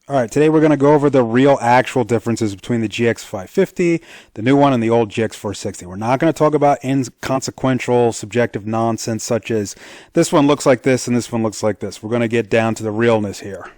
All right, today we're going to go over the real actual differences between the GX550, the new one, and the old GX460. We're not going to talk about inconsequential, subjective nonsense such as this one looks like this and this one looks like this. We're going to get down to the realness here.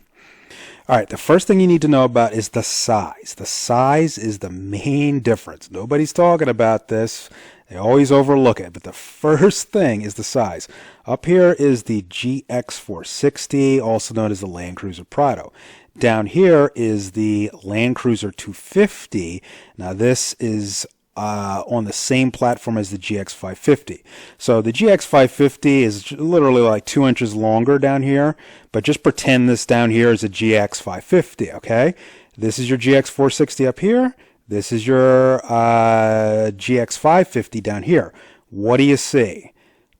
All right, the first thing you need to know about is the size. The size is the main difference. Nobody's talking about this. They always overlook it, but the first thing is the size. Up here is the GX460, also known as the Land Cruiser Prado. Down here is the Land Cruiser 250. Now this is on the same platform as the GX550. So the GX550 is literally like 2 inches longer down here, but just pretend this down here is a GX550, okay? This is your GX460 up here. This is your GX550 down here. What do you see?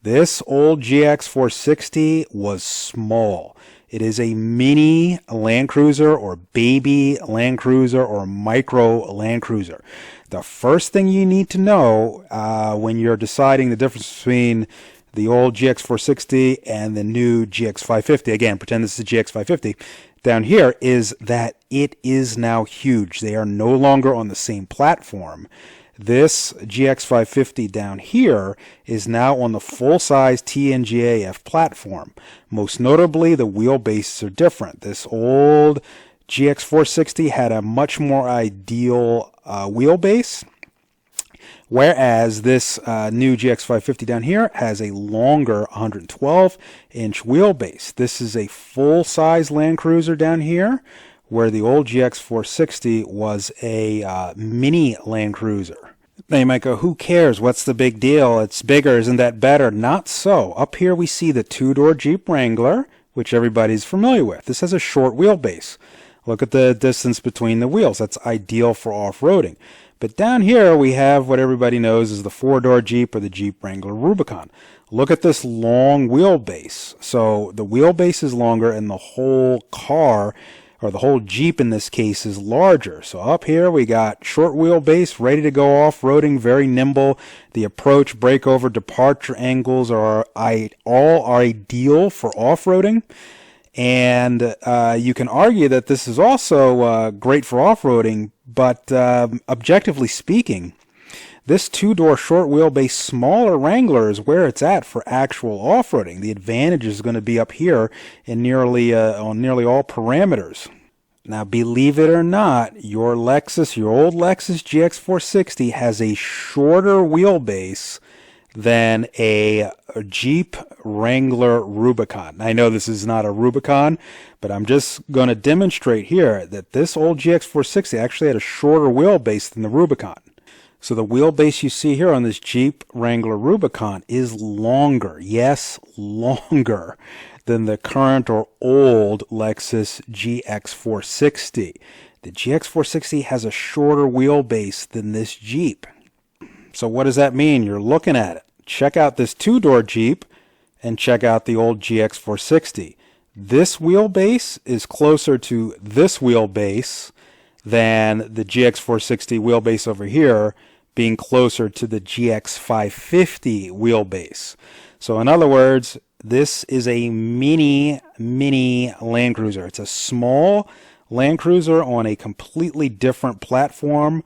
This old GX460 was small. It is a mini Land Cruiser or baby Land Cruiser or micro Land Cruiser. The first thing you need to know when you're deciding the difference between the old GX460 and the new GX550, again, pretend this is a GX550, down here is that it is now huge. They are no longer on the same platform. This GX550 down here is now on the full-size TNGA-F platform. Most notably, the wheelbases are different. This old GX460 had a much more ideal wheelbase, whereas this new GX550 down here has a longer 112-inch wheelbase. This is a full-size Land Cruiser down here, where the old GX460 was a mini Land Cruiser. Now you might go, who cares? What's the big deal? It's bigger. Isn't that better? Not so. Up here we see the two-door Jeep Wrangler, which everybody's familiar with. This has a short wheelbase. Look at the distance between the wheels. That's ideal for off-roading. But down here we have what everybody knows is the four-door Jeep or the Jeep Wrangler Rubicon. Look at this long wheelbase. So the wheelbase is longer and the whole car, or the whole Jeep in this case, is larger. So up here we got short wheelbase, ready to go off-roading, very nimble. The approach, breakover, departure angles are all ideal for off-roading. And you can argue that this is also great for off-roading, but objectively speaking, this two-door short wheelbase smaller Wrangler is where it's at for actual off-roading. The advantage is going to be up here in nearly on nearly all parameters. Now, believe it or not, your old Lexus GX460 has a shorter wheelbase than a Jeep Wrangler Rubicon. I know this is not a Rubicon, but I'm just going to demonstrate here that this old GX460 actually had a shorter wheelbase than the Rubicon. So the wheelbase you see here on this Jeep Wrangler Rubicon is longer, yes, longer than the current or old Lexus GX460. The GX460 has a shorter wheelbase than this Jeep. So what does that mean? You're looking at it. Check out this two-door Jeep and check out the old GX460. This wheelbase is closer to this wheelbase than the GX460 wheelbase over here being closer to the GX550 wheelbase. So in other words, this is a mini Land Cruiser. It's a small Land Cruiser on a completely different platform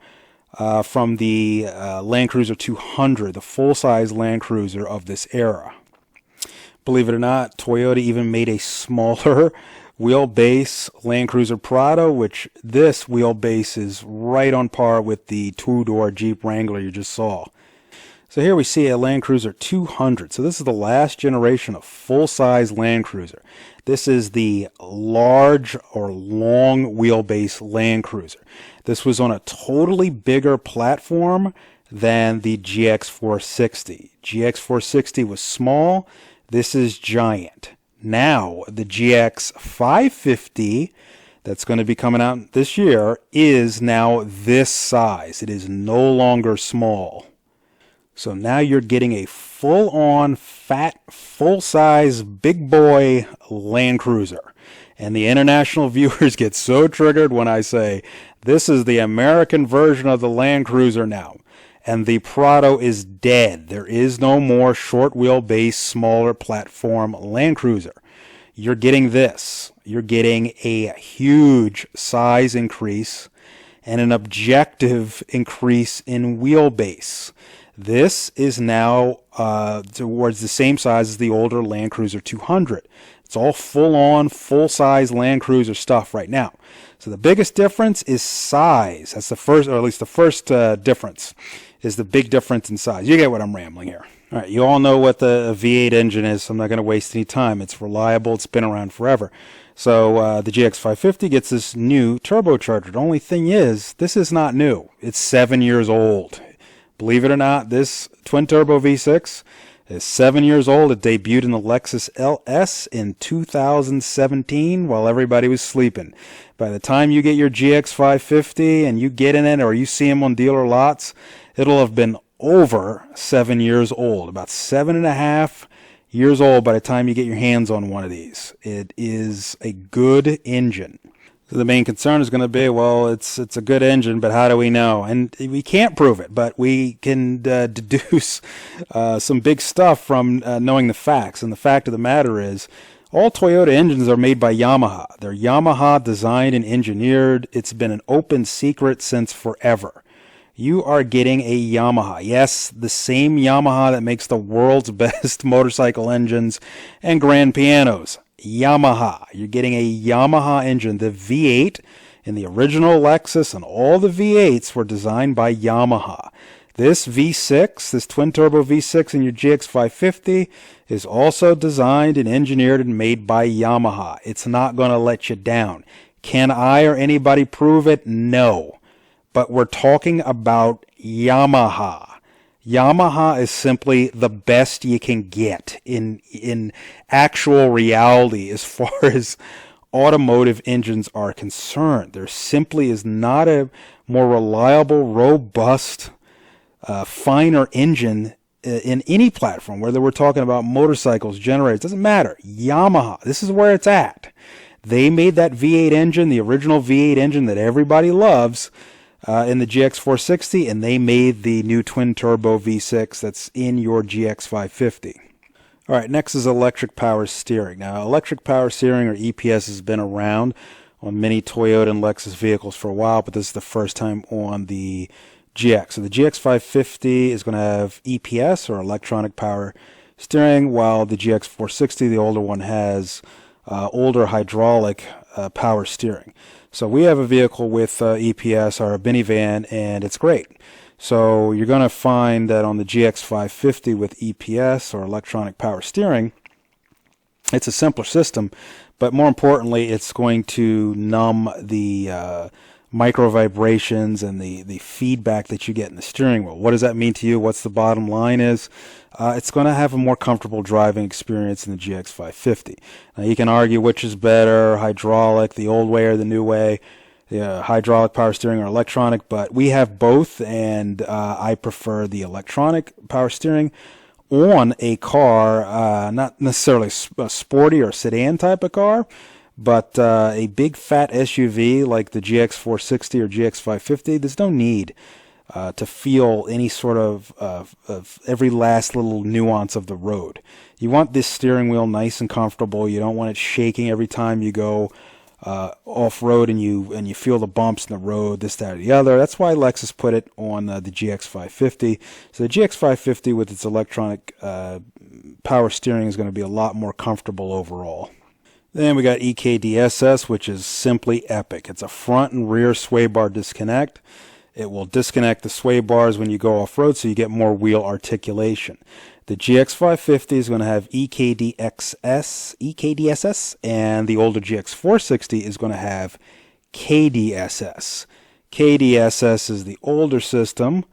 from the Land Cruiser 200, the full-size Land Cruiser of this era. Believe it or not, Toyota even made a smaller wheelbase Land Cruiser Prado, which this wheelbase is right on par with the two-door Jeep Wrangler you just saw. So here we see a Land Cruiser 200. So this is the last generation of full-size Land Cruiser. This is the large or long wheelbase Land Cruiser. This was on a totally bigger platform than the GX460. GX460 was small. This is giant. Now, the GX550 that's going to be coming out this year is now this size. It is no longer small. So now you're getting a full-on, fat, full-size, big boy Land Cruiser. And the international viewers get so triggered when I say, this is the American version of the Land Cruiser now. And the Prado is dead. There is no more short wheelbase, smaller platform Land Cruiser. you're getting this. You're getting a huge size increase and an objective increase in wheelbase. This is now towards the same size as the older Land Cruiser 200. It's all full-on, full-size Land Cruiser stuff right now. So the biggest difference is size. That's the first, or at least the first difference, is the big difference in size. You get what I'm rambling here. All right, you all know what the V8 engine is, so I'm not going to waste any time. It's reliable. It's been around forever. So the GX550 gets this new turbocharger. The only thing is, this is not new. It's 7 years old. Believe it or not, this twin-turbo V6 is 7 years old. It debuted in the Lexus LS in 2017 while everybody was sleeping. By the time you get your GX550 and you get in it or you see them on dealer lots, it'll have been over 7 years old, about 7.5 years old by the time you get your hands on one of these. It is a good engine. So the main concern is going to be, well, it's a good engine, but how do we know? And we can't prove it, but we can deduce some big stuff from knowing the facts. And the fact of the matter is, all Toyota engines are made by Yamaha. They're Yamaha designed and engineered. It's been an open secret since forever. You are getting a Yamaha. Yes, the same Yamaha that makes the world's best motorcycle engines and grand pianos. Yamaha. You're getting a Yamaha engine. The V8 in the original Lexus and all the V8s were designed by Yamaha. This V6, this twin-turbo V6 in your GX550 is also designed and engineered and made by Yamaha. It's not going to let you down. Can I or anybody prove it? No. But we're talking about Yamaha. Yamaha is simply the best you can get in actual reality as far as automotive engines are concerned. There simply is not a more reliable, robust, finer engine in any platform, whether we're talking about motorcycles, generators, doesn't matter. Yamaha, this is where it's at. They made that V8 engine, the original V8 engine that everybody loves, in the GX460, and they made the new twin-turbo V6 that's in your GX550. All right, next is electric power steering. Now, electric power steering, or EPS, has been around on many Toyota and Lexus vehicles for a while, but this is the first time on the GX. So the GX550 is going to have EPS, or electronic power steering, while the GX460, the older one, has older hydraulic power steering. So we have a vehicle with EPS, our minivan, and it's great. So you're going to find that on the GX550 with EPS, or electronic power steering, it's a simpler system, but more importantly, it's going to numb the micro vibrations and the feedback that you get in the steering wheel. What does that mean to you? What's the bottom line is? It's going to have a more comfortable driving experience in the GX550. Now, you can argue which is better, hydraulic, the old way or the new way, hydraulic power steering or electronic, but we have both, and I prefer the electronic power steering on a car, not necessarily a sporty or sedan type of car, but a big fat SUV like the GX460 or GX550, there's no need to feel any sort of every last little nuance of the road. You want this steering wheel nice and comfortable. You don't want it shaking every time you go off-road and you feel the bumps in the road, this, that, or the other. That's why Lexus put it on the GX550. So the GX550 with its electronic power steering is going to be a lot more comfortable overall. Then we got EKDSS, which is simply epic. It's a front and rear sway bar disconnect. It will disconnect the sway bars when you go off-road, so you get more wheel articulation. The GX550 is going to have EKDSS, and the older GX460 is going to have KDSS. KDSS is the older system,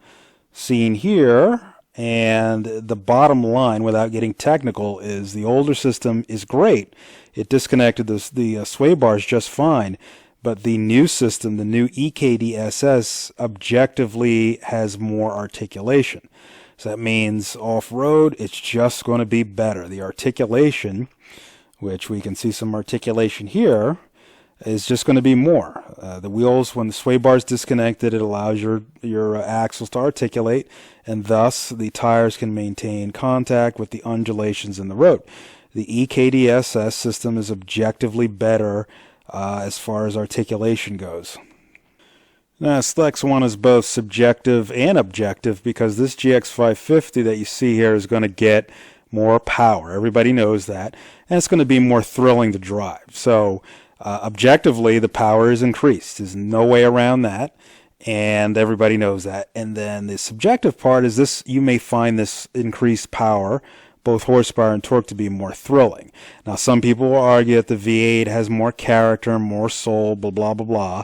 seen here, and the bottom line, without getting technical, is the older system is great. It disconnected the sway bars just fine. But the new system, the new EKDSS, objectively has more articulation. So that means off-road, it's just going to be better. The articulation, which we can see some articulation here, is just going to be more. The wheels, when the sway bar is disconnected, it allows your axles to articulate, and thus the tires can maintain contact with the undulations in the road. The EKDSS system is objectively better as far as articulation goes. Now, this next one is both subjective and objective because this GX550 that you see here is going to get more power. Everybody knows that. And it's going to be more thrilling to drive. So, objectively, the power is increased. There's no way around that. And everybody knows that. And then the subjective part is this: you may find this increased power, both horsepower and torque, to be more thrilling. Now, some people will argue that the V8 has more character, more soul, blah, blah, blah, blah.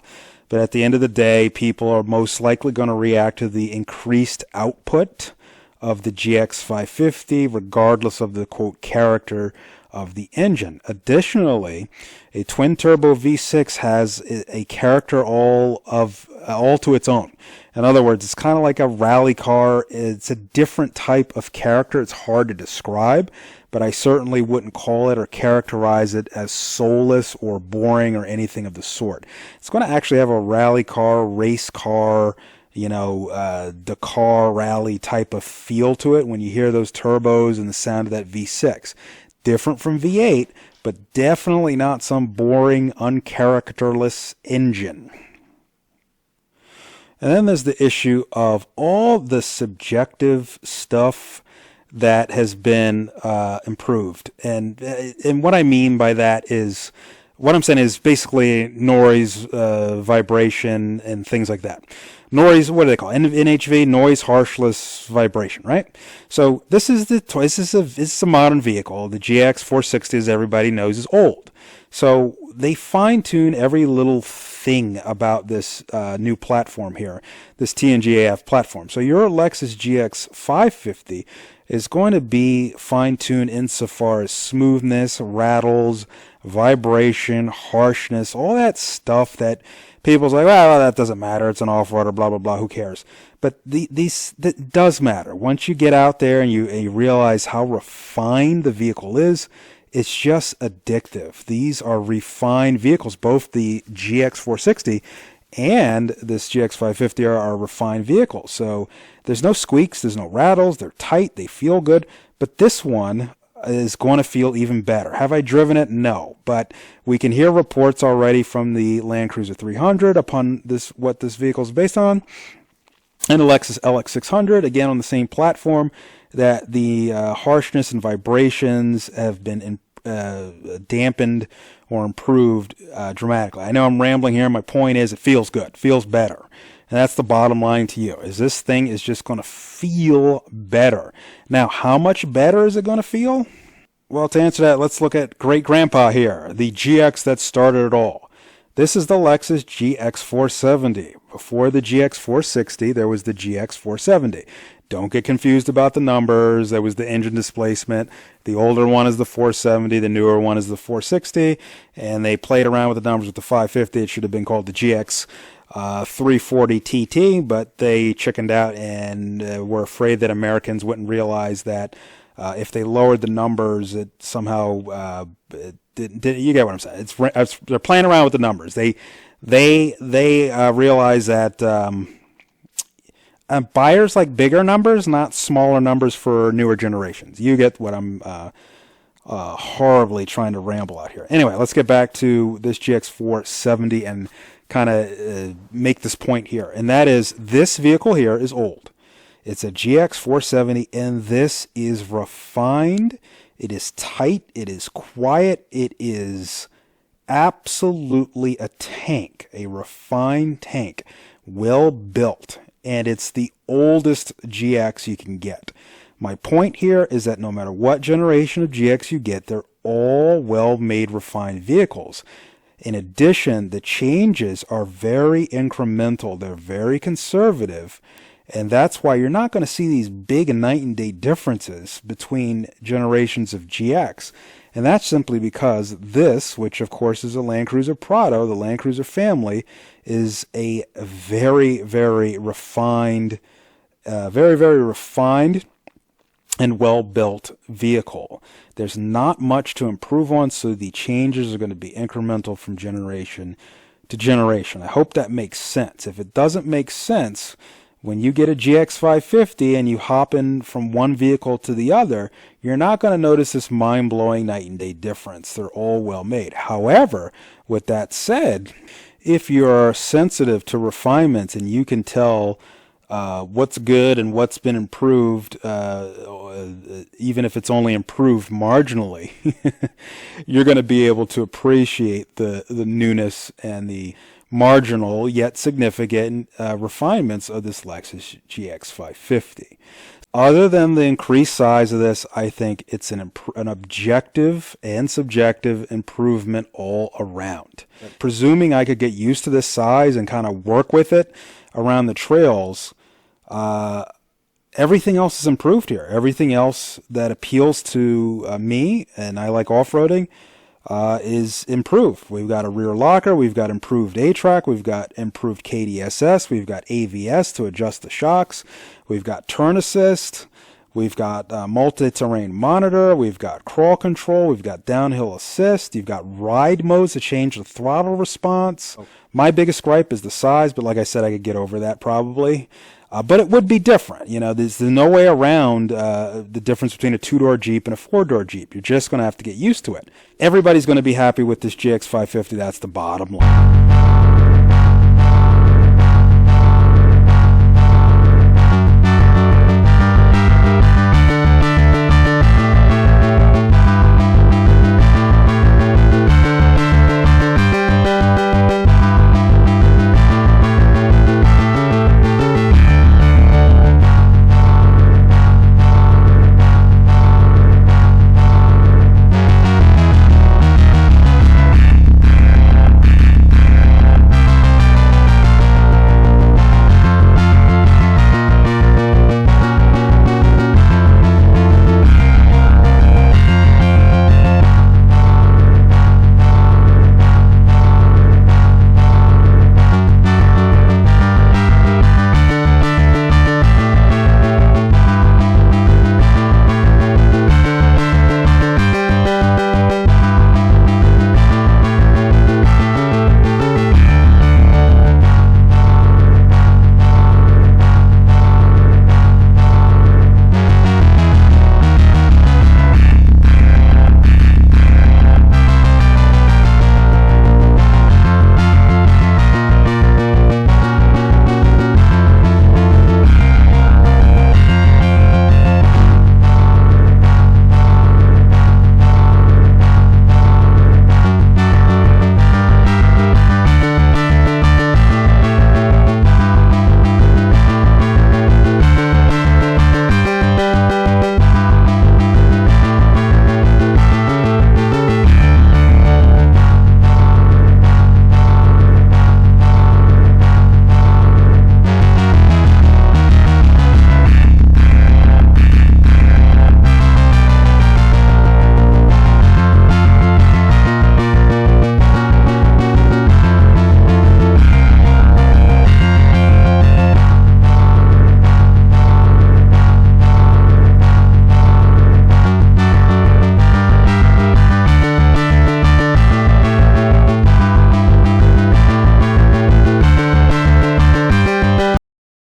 But at the end of the day, people are most likely going to react to the increased output of the GX550, regardless of the, quote, character of the engine. Additionally, a twin-turbo V6 has a character all to its own. In other words, it's kind of like a rally car. It's a different type of character. It's hard to describe, but I certainly wouldn't call it or characterize it as soulless or boring or anything of the sort. It's going to actually have a rally car, race car, Dakar rally type of feel to it when you hear those turbos and the sound of that V6. Different from V8, but definitely not some boring, uncharacterless engine. And then there's the issue of all the subjective stuff that has been improved. And what I mean by that is, what I'm saying is basically noise, vibration, and things like that. Noise, what do they call it? NHV, noise, harshness, vibration, right? So this is a modern vehicle. The GX460, as everybody knows, is old. So they fine-tune every little thing about this new platform here, this TNGAF platform. So your Lexus GX550 is going to be fine-tuned insofar as smoothness, rattles, vibration, harshness, all that stuff that people's like, well, that doesn't matter. It's an off-roader, blah, blah, blah. Who cares? But that does matter. Once you get out there and you realize how refined the vehicle is, it's just addictive. These are refined vehicles. Both the GX460 and this GX550 are refined vehicles. So there's no squeaks, there's no rattles, they're tight, they feel good. But this one is going to feel even better. Have I driven it? No. But we can hear reports already from the Land Cruiser 300 upon what this vehicle is based on, and the Lexus LX600, again on the same platform, that the harshness and vibrations have been dampened or improved dramatically. I know I'm rambling here. My point is, it feels good, feels better. And that's the bottom line to you, is this thing is just going to feel better. Now, how much better is it going to feel? Well, to answer that, let's look at Great Grandpa here, the GX that started it all. This is the Lexus GX470. Before the GX460, there was the GX470. Don't get confused about the numbers. There was the engine displacement. The older one is the 470. The newer one is the 460. And they played around with the numbers with the 550. It should have been called the GX 340 TT, but they chickened out and were afraid that Americans wouldn't realize that if they lowered the numbers, it somehow you get what I'm saying. They're playing around with the numbers. They realize that buyers like bigger numbers, not smaller numbers for newer generations. You get what I'm horribly trying to ramble out here. Anyway, let's get back to this GX470 and kind of make this point here. And that is, this vehicle here is old. It's a GX470, and this is refined. It is tight. It is quiet. It is absolutely a tank, a refined tank, well built. And it's the oldest GX you can get. My point here is that no matter what generation of GX you get, they're all well-made, refined vehicles. In addition, the changes are very incremental. They're very conservative. And that's why you're not going to see these big night and day differences between generations of GX. And that's simply because this, which of course is a Land Cruiser Prado, the Land Cruiser family, is a very, very refined, and well-built vehicle. There's not much to improve on, so the changes are going to be incremental from generation to generation. I hope that makes sense. If it doesn't make sense, When you get a GX550 and you hop in from one vehicle to the other, you're not going to notice this mind-blowing night and day difference. They're all well made. However, with that said, if you're sensitive to refinements and you can tell what's good and what's been improved, even if it's only improved marginally, you're going to be able to appreciate the newness and the marginal yet significant refinements of this Lexus GX550. Other than the increased size of this, I think it's an objective and subjective improvement all around. Presuming I could get used to this size and kind of work with it around the trails, everything else is improved here. Everything else that appeals to me, and I like off-roading, is improved. We've got a rear locker, we've got improved A-Track, we've got improved KDSS, we've got AVS to adjust the shocks, we've got turn assist, we've got multi-terrain monitor, we've got crawl control, we've got downhill assist, you've got ride modes to change the throttle response. My biggest gripe is the size, but like I said, I could get over that probably. But it would be different. You know, there's no way around the difference between a two-door Jeep and a four-door Jeep. You're just going to have to get used to it. Everybody's going to be happy with this GX550. That's the bottom line.